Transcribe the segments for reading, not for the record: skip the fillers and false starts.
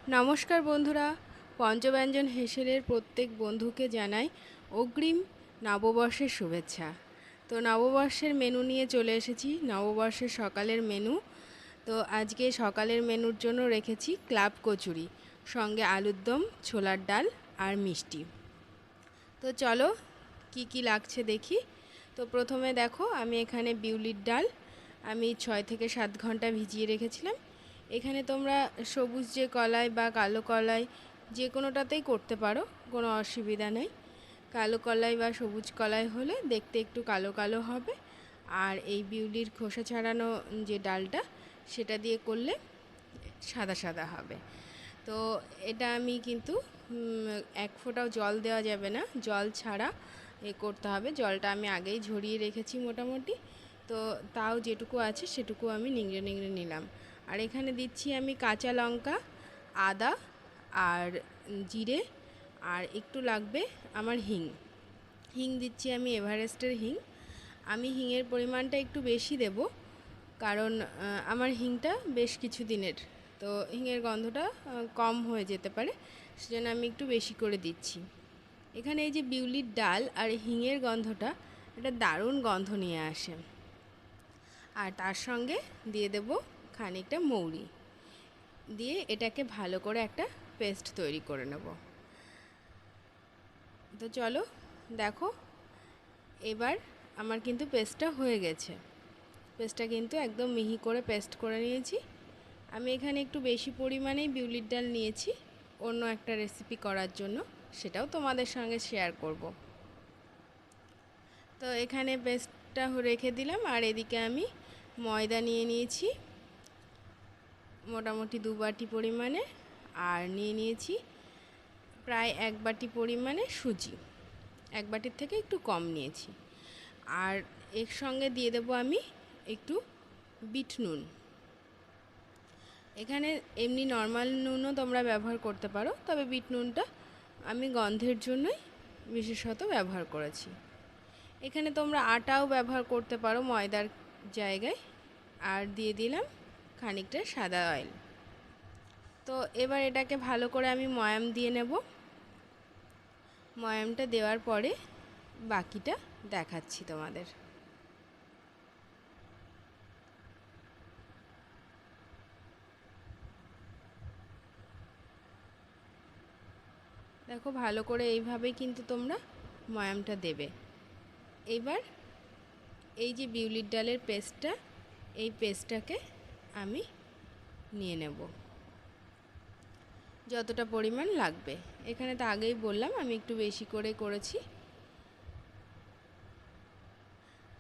নমস্কার বন্ধুরা, পঞ্চব্যঞ্জন হেসেলের প্রত্যেক বন্ধুকে জানাই অগ্রিম নববর্ষের শুভেচ্ছা। তো নববর্ষের মেনু নিয়ে চলে এসেছি, নববর্ষের সকালের মেনু। তো আজকে সকালের মেনুর জন্য রেখেছি ক্লাব কচুরি, সঙ্গে আলুর দম, ছোলার ডাল আর মিষ্টি। তো চলো কি কি লাগছে দেখি। তো প্রথমে দেখো, আমি এখানে বিউলির ডাল আমি 6 থেকে 7 ঘন্টা ভিজিয়ে রেখেছিলাম। এখানে তোমরা সবুজ যে কলাই বা কালো কলাই যে কোনোটাতেই করতে পারো, কোনো অসুবিধা নেই। কালো কলাই বা সবুজ কলাই হলে দেখতে একটু কালো কালো হবে, আর এই বিউলির খোসা ছাড়ানো যে ডালটা সেটা দিয়ে করলে সাদা সাদা হবে। তো এটা আমি কিন্তু এক ফোঁটাও জল দেওয়া যাবে না, জল ছাড়া করতে হবে। জলটা আমি আগেই ঝরিয়ে রেখেছি মোটামুটি। তো তাও যেটুকু আছে সেটুকু আমি নিংড়ে নিংড়ে নিলাম। আর এখানে দিচ্ছি আমি কাঁচা লঙ্কা, আদা আর জিরে, আর একটু লাগবে আমার হিং। হিং দিচ্ছি আমি এভারেস্টের হিং। আমি হিংয়ের পরিমাণটা একটু বেশি দেব, কারণ আমার হিংটা বেশ কিছু দিনের, তো হিংয়ের গন্ধটা কম হয়ে যেতে পারে, সেজন্য আমি একটু বেশি করে দিচ্ছি। এখানে এই যে বিউলির ডাল আর হিংয়ের গন্ধটা, এটা দারুণ গন্ধ নিয়ে আসে। আর তার সঙ্গে দিয়ে দেব খানিকটা মৌরি, দিয়ে এটাকে ভালো করে একটা পেস্ট তৈরি করে নেব। তো চলো দেখো, এবার আমার কিন্তু পেস্টটা হয়ে গেছে। পেস্টটা কিন্তু একদম মিহি করে পেস্ট করে নিয়েছি। আমি এখানে একটু বেশি পরিমাণেই বিউলির ডাল নিয়েছি অন্য একটা রেসিপি করার জন্য, সেটাও তোমাদের সঙ্গে শেয়ার করব। তো এখানে পেস্টটা রেখে দিলাম, আর এদিকে আমি ময়দা নিয়ে নিয়েছি মোটামুটি 2 বাটি পরিমাণে, আর নিয়ে নিয়েছি প্রায় 1 বাটি পরিমাণে সুজি। 1 বাটির থেকে একটু কম নিয়েছি। আর এর সঙ্গে দিয়ে দেবো আমি একটু বিট নুন। এখানে এমনি নর্মাল নুনও তোমরা ব্যবহার করতে পারো, তবে বিট নুনটা আমি গন্ধের জন্যই বিশেষত ব্যবহার করেছি। এখানে তোমরা আটাও ব্যবহার করতে পারো ময়দার জায়গায়। আর দিয়ে দিলাম খানিকটা সাদা অয়েল। তো এবার এটাকে ভালো করে আমি ময়াম দিয়ে নেব। ময়ামটা দেওয়ার পরে বাকিটা দেখাচ্ছি তোমাদের। দেখো ভালো করে এইভাবেই কিন্তু তোমরা ময়ামটা দেবে। এবার এই যে বিউলির ডালের পেস্টটা, এই পেস্টটাকে আমি নিয়ে নেব যতটা পরিমাণ লাগবে। এখানে তো আগেই বললাম আমি একটু বেশি করে করেছি।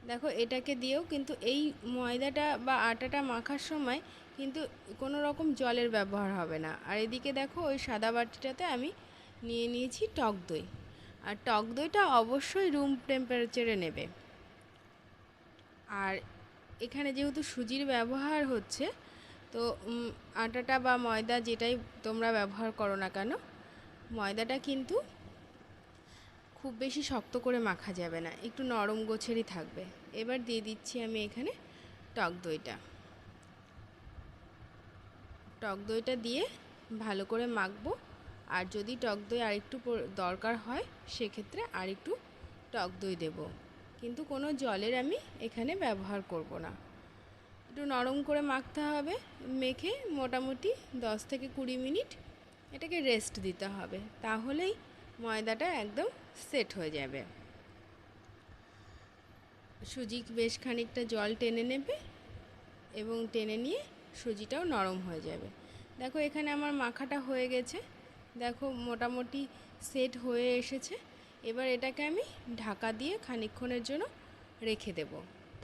দেখো এটাকে দিয়েও কিন্তু এই ময়দাটা বা আটাটা মাখার সময় কিন্তু কোনো রকম জলের ব্যবহার হবে না। আর এদিকে দেখো ওই সাদা বাটিটাতে আমি নিয়ে নিয়েছি টক দই। আর টক দইটা অবশ্যই রুম টেম্পারেচারে নেবে। আর এখানে যেহেতু সুজির ব্যবহার হচ্ছে, তো আটাটা বা ময়দা যেটাই তোমরা ব্যবহার করো না কেন, ময়দাটা কিন্তু খুব বেশি শক্ত করে মাখা যাবে না, একটু নরম গোছেরই থাকবে। এবার দিয়ে দিচ্ছি আমি এখানে টক দইটা। টক দইটা দিয়ে ভালো করে মাখবো। আর যদি টক দই আরেকটু দরকার হয় সেক্ষেত্রে আরেকটু টক দই দেব, কিন্তু কোনো জলের আমি এখানে ব্যবহার করব না। একটু নরম করে মাখতে হবে। মেখে মোটামুটি 10 থেকে 20 মিনিট এটাকে রেস্ট দিতে হবে, তাহলেই ময়দাটা একদম সেট হয়ে যাবে। সুজি বেশ খানিকটা জল টেনে নেবে এবং টেনে নিয়ে সুজিটাও নরম হয়ে যাবে। দেখো এখানে আমার মাখাটা হয়ে গেছে, দেখো মোটামুটি সেট হয়ে এসেছে। এবার এটাকে আমি ঢাকা দিয়ে খানিকক্ষণের জন্য রেখে দেব।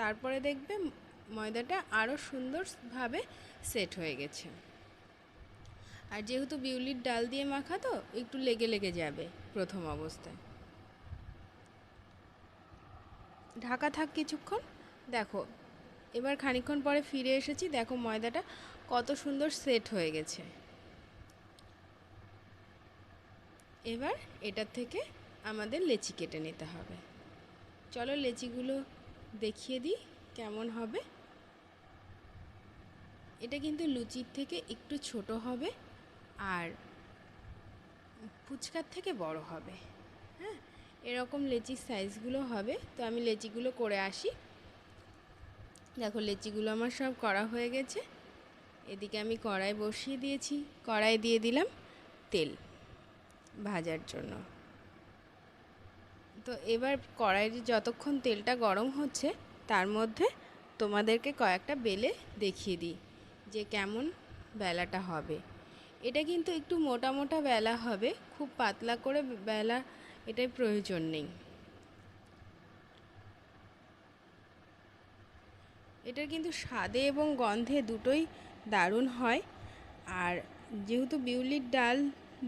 তারপরে দেখবে ময়দাটা আরও সুন্দরভাবে সেট হয়ে গেছে। আর যেহেতু বিউলির ডাল দিয়ে মাখা, তো একটু লেগে লেগে যাবে প্রথম অবস্থায়। ঢাকা থাক কিছুক্ষণ। দেখো এবার খানিকক্ষণ পরে ফিরে এসেছি, দেখো ময়দাটা কত সুন্দর সেট হয়ে গেছে। এবার এটার থেকে আমাদের লেচি কেটে নিতে হবে। চলো লেচিগুলো দেখিয়ে দিই কেমন হবে। এটা কিন্তু লুচির থেকে একটু ছোট হবে, আর ফুচকার থেকে বড় হবে। হ্যাঁ, এরকম লেচির সাইজগুলো হবে। তো আমি লেচিগুলো করে আসি। দেখো লেচিগুলো আমার সব করা হয়ে গেছে। এদিকে আমি কড়াই বসিয়ে দিয়েছি। কড়াই দিয়ে দিলাম তেল ভাজার জন্য। তো এবার কড়াইয়ে যতক্ষণ তেলটা গরম হচ্ছে তার মধ্যে তোমাদেরকে কয়েকটা বেলে দেখিয়ে দিই যে কেমন বেলাটা হবে। এটা কিন্তু একটু মোটা মোটা বেলা হবে, খুব পাতলা করে বেলা এটার প্রয়োজন নেই। এটার কিন্তু স্বাদে এবং গন্ধে দুটোই দারুণ হয়। আর যেহেতু বিউলির ডাল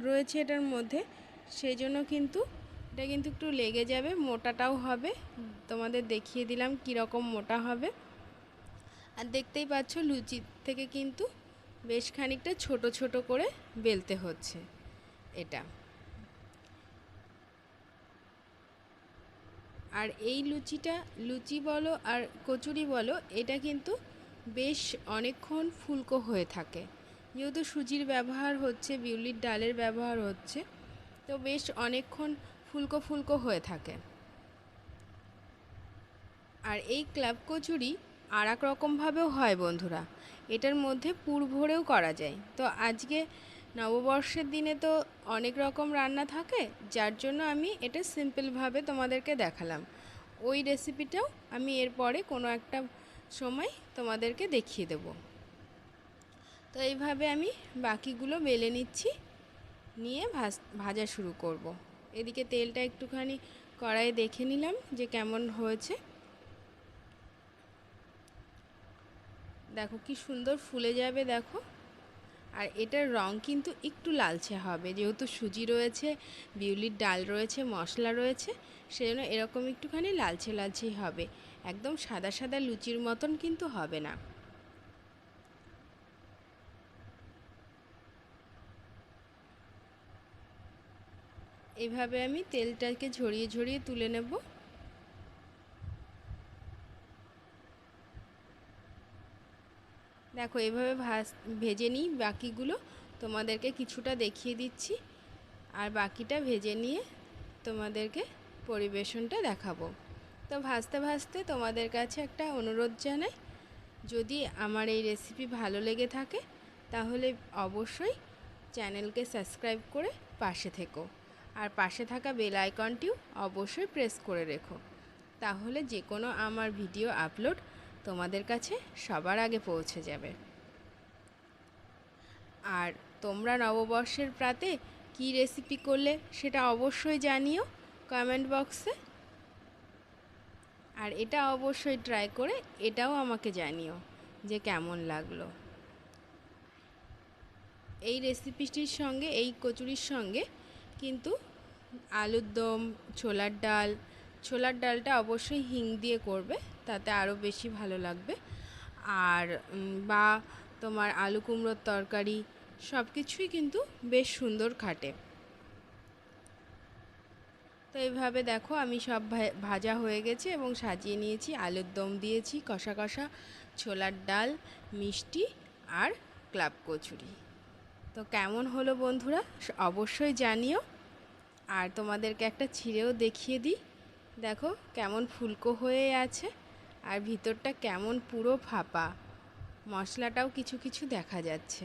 রয়েছে এটার মধ্যে, সেই জন্য কিন্তু এটা কিন্তু একটু লেগে যাবে, মোটাটাও হবে। তোমাদের দেখিয়ে দিলাম কীরকম মোটা হবে। আর দেখতেই পাচ্ছ লুচি থেকে কিন্তু বেশ খানিকটা ছোট ছোট করে বেলতে হচ্ছে এটা। আর এই লুচি বলো আর কচুরি বলো, এটা কিন্তু বেশ অনেকক্ষণ ফুলকো হয়ে থাকে। যেহেতু সুজির ব্যবহার হচ্ছে, বিউলির ডালের ব্যবহার হচ্ছে, তো বেশ অনেকক্ষণ ফুলকো ফুলকো হয়ে থাকে। আর এই ক্লাব কচুরি আর এক রকমভাবেও হয় বন্ধুরা, এটার মধ্যে পুর ভরেও করা যায়। তো আজকে নববর্ষের দিনে তো অনেক রকম রান্না থাকে, যার জন্য আমি এটা সিম্পলভাবে তোমাদেরকে দেখালাম। ওই রেসিপিটাও আমি এরপরে কোনো একটা সময় তোমাদেরকে দেখিয়ে দেব। তো এইভাবে আমি বাকিগুলো বেলে নিচ্ছি, নিয়ে ভাজা শুরু করব। এদিকে তেলটা একটুখানি কড়াইয়ে দেখে নিলাম যে কেমন হয়েছে। দেখো কি সুন্দর ফুলে যাবে, দেখো। আর এটার রং কিন্তু একটু লালচে হবে, যেহেতু সুজি রয়েছে, বিউলির ডাল রয়েছে, মশলা রয়েছে, সেজন্য এরকম একটুখানি লালচে লালচেই হবে। একদম সাদা সাদা লুচির মতন কিন্তু হবে না। এইভাবে আমি তেলটাকে ঝরিয়ে ঝরিয়ে তুলে নেব। দেখো এভাবে ভেজে নিই বাকিগুলো, তোমাদেরকে কিছুটা দেখিয়ে দিচ্ছি, আর বাকিটা ভেজে নিয়ে তোমাদেরকে পরিবেশনটা দেখাবো। তো ভাজতে ভাজতে তোমাদের কাছে একটা অনুরোধ জানাই, যদি আমার এই রেসিপি ভালো লেগে থাকে তাহলে অবশ্যই চ্যানেলকে সাবস্ক্রাইব করে পাশে থেকো, আর পাশে থাকা বেল আইকনটিও অবশ্যই প্রেস করে রেখো, তাহলে যে কোনো আমার ভিডিও আপলোড তোমাদের কাছে সবার আগে পৌঁছে যাবে। আর তোমরা নববর্ষের প্রাতে কী রেসিপি করলে সেটা অবশ্যই জানিও কমেন্ট বক্সে। আর এটা অবশ্যই ট্রাই করে এটাও আমাকে জানিও যে কেমন লাগলো। এই রেসিপিটির সঙ্গে, এই কচুরির সঙ্গে কিন্তু আলুর দম, ছোলার ডালটা অবশ্যই হিং দিয়ে করবে, তাতে আরও বেশি ভালো লাগবে। আর বা তোমার আলু কুমড়োর তরকারি, সব কিছুই কিন্তু বেশ সুন্দর খাটে। তো এইভাবে দেখো আমি সব ভাজা হয়ে গেছে এবং সাজিয়ে নিয়েছি। আলুর দম দিয়েছি, কষা কষা ছোলার ডাল, মিষ্টি আর ক্লাব কচুরি। তো কেমন হলো বন্ধুরা অবশ্যই জানিও। আর তোমাদেরকে একটা ছিঁড়েও দেখিয়ে দিই, দেখো কেমন ফুলকো হয়ে আছে, আর ভিতরটা কেমন পুরো ফাঁপা, মশলাটাও কিছু কিছু দেখা যাচ্ছে।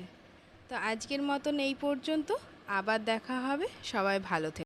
তো আজকের মতন এই পর্যন্ত, আবার দেখা হবে। সবাই ভালো থেকো।